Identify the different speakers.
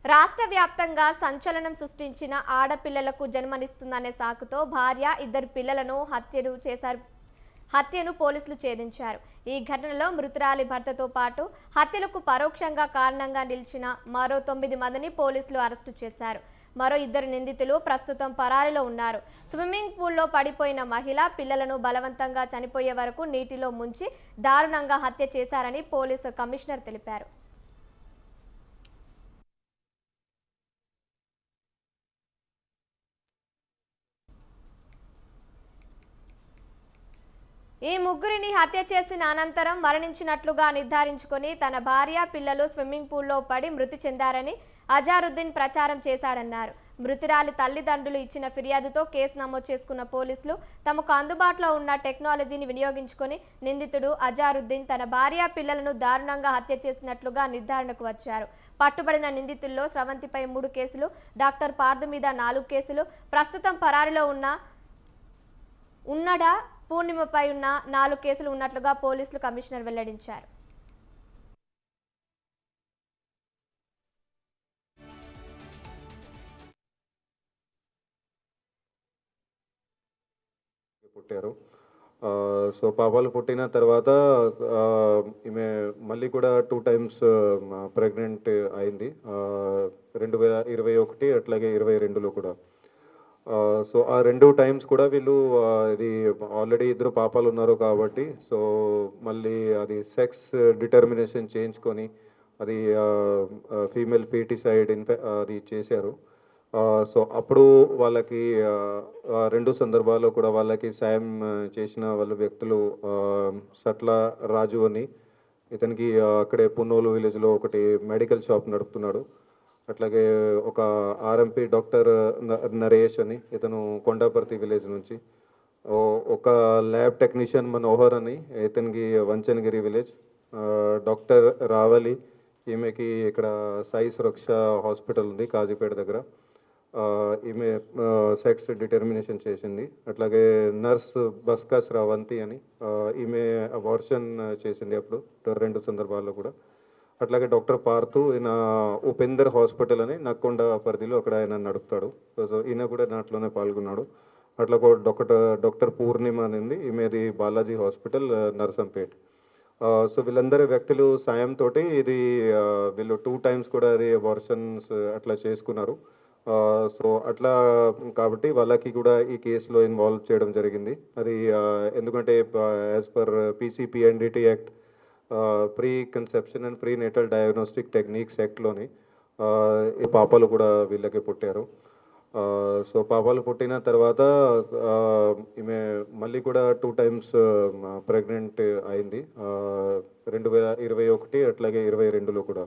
Speaker 1: రాష్ట్ర వ్యాప్తంగా సంచలనం సృష్టించిన ఆడపిల్లలకు జన్మనిస్తుందనే సాకుతో భార్య ఇద్దరు పిల్లలను హత్యను పోలీసులు ఛేదించారు. ఈ ఘటనలో మృతురాలి భర్తతో పాటు హత్యలకు పరోక్షంగా కారణంగా నిలిచిన మరో 9 మందిని పోలీసులు అరెస్టు చేశారు. మరో 2 నిందితులు ప్రస్తుతం పరారీలో ఉన్నారు. స్విమ్మింగ్ పూల్లో పడిపోయిన మహిళ పిల్లలను బలవంతంగా చనిపోయే వరకు నీటిలో ముంచి దారుణంగా హత్య చేశారని పోలీసు కమిషనర్ తెలిపారు. ఈ ముగ్గురిని హత్య చేసిన అనంతరం మరణించినట్లుగా నిర్ధారించుకొని తన భార్య పిల్లలు స్విమ్మింగ్ పూల్లో పడి మృతి చెందారని అజారుద్దీన్ ప్రచారం చేశాడన్నారు. మృతురాలి తల్లిదండ్రులు ఇచ్చిన ఫిర్యాదుతో కేసు నమోదు చేసుకున్న పోలీసులు తమకు అందుబాటులో ఉన్న టెక్నాలజీని వినియోగించుకొని నిందితుడు అజారుద్దీన్ తన భార్య పిల్లలను దారుణంగా హత్య చేసినట్లుగా నిర్ధారణకు వచ్చారు. పట్టుబడిన నిందితుల్లో స్రవంతిపై 3 కేసులు, డాక్టర్ పార్దు మీద 4 కేసులు, ప్రస్తుతం పరారీలో ఉన్నడ పూర్ణిమపై ఉన్న 4 కేసులు ఉన్నట్లుగా పోలీసులు కమిషనర్ వెల్లడించారు.
Speaker 2: పుట్టారు. సో పాపాలు పుట్టిన తర్వాత ఈమె మళ్ళీ కూడా 2 టైమ్స్ ప్రెగ్నెంట్ అయింది. 2021 అట్లాగే 22లో కూడా. సో ఆ 2 టైమ్స్ కూడా వీళ్ళు ఇది ఆల్రెడీ 2 పాపాలు ఉన్నారు కాబట్టి సో మళ్ళీ అది సెక్స్ డిటర్మినేషన్ చేయించుకొని అది ఫీమేల్ ఫీటిసైడ్ అది చేశారు. సో అప్పుడు వాళ్ళకి 2 సందర్భాల్లో కూడా వాళ్ళకి సాయం చేసిన వాళ్ళ వ్యక్తులు సట్ల రాజు అని, ఇతనికి అక్కడే పున్నోలు విలేజ్లో ఒకటి మెడికల్ షాప్ నడుపుతున్నాడు. అట్లాగే ఒక ఆర్ఎంపీ డాక్టర్ నరేష్ అని, ఇతను కొండాపర్తి విలేజ్ నుంచి. ఒక ల్యాబ్ టెక్నీషియన్ మనోహర్ అని, ఇతనికి వంచనగిరి విలేజ్. డాక్టర్ రావలి, ఈమెకి ఇక్కడ సాయి సురక్ష హాస్పిటల్ ఉంది కాజీపేట దగ్గర. ఈమె సెక్స్ డిటర్మినేషన్ చేసింది. అట్లాగే నర్స్ బస్కా శ్రవంతి అని, ఈమె అబార్షన్ చేసింది అప్పుడు 2 సందర్భాల్లో కూడా. అట్లాగే డాక్టర్ పార్థు, ఈయన ఉపేందర్ హాస్పిటల్ అని నక్కొండ పరిధిలో అక్కడ ఆయన నడుపుతాడు. సో ఈయన కూడా దాంట్లోనే పాల్గొన్నాడు. అట్లా డాక్టర్ పూర్ణిమ అనేది, ఈమెది బాలాజీ హాస్పిటల్ నర్సంపేట్. సో వీళ్ళందరి వ్యక్తులు సాయంతో ఇది వీళ్ళు 2 టైమ్స్ కూడా అది అబార్షన్స్ అట్లా చేసుకున్నారు. సో అట్లా కాబట్టి వాళ్ళకి కూడా ఈ కేసులో ఇన్వాల్వ్ చేయడం జరిగింది. అది ఎందుకంటే as per PCPNDT act, pre conception and pre natal diagnostic techniques యాక్ట్లోని పాపాలు కూడా వీళ్ళకి పుట్టారు. సో పాపాలు పుట్టిన తర్వాత ఈమె మళ్ళీ కూడా 2 టైమ్స్ ప్రెగ్నెంట్ అయింది. 2021 అట్లాగే 22లో కూడా.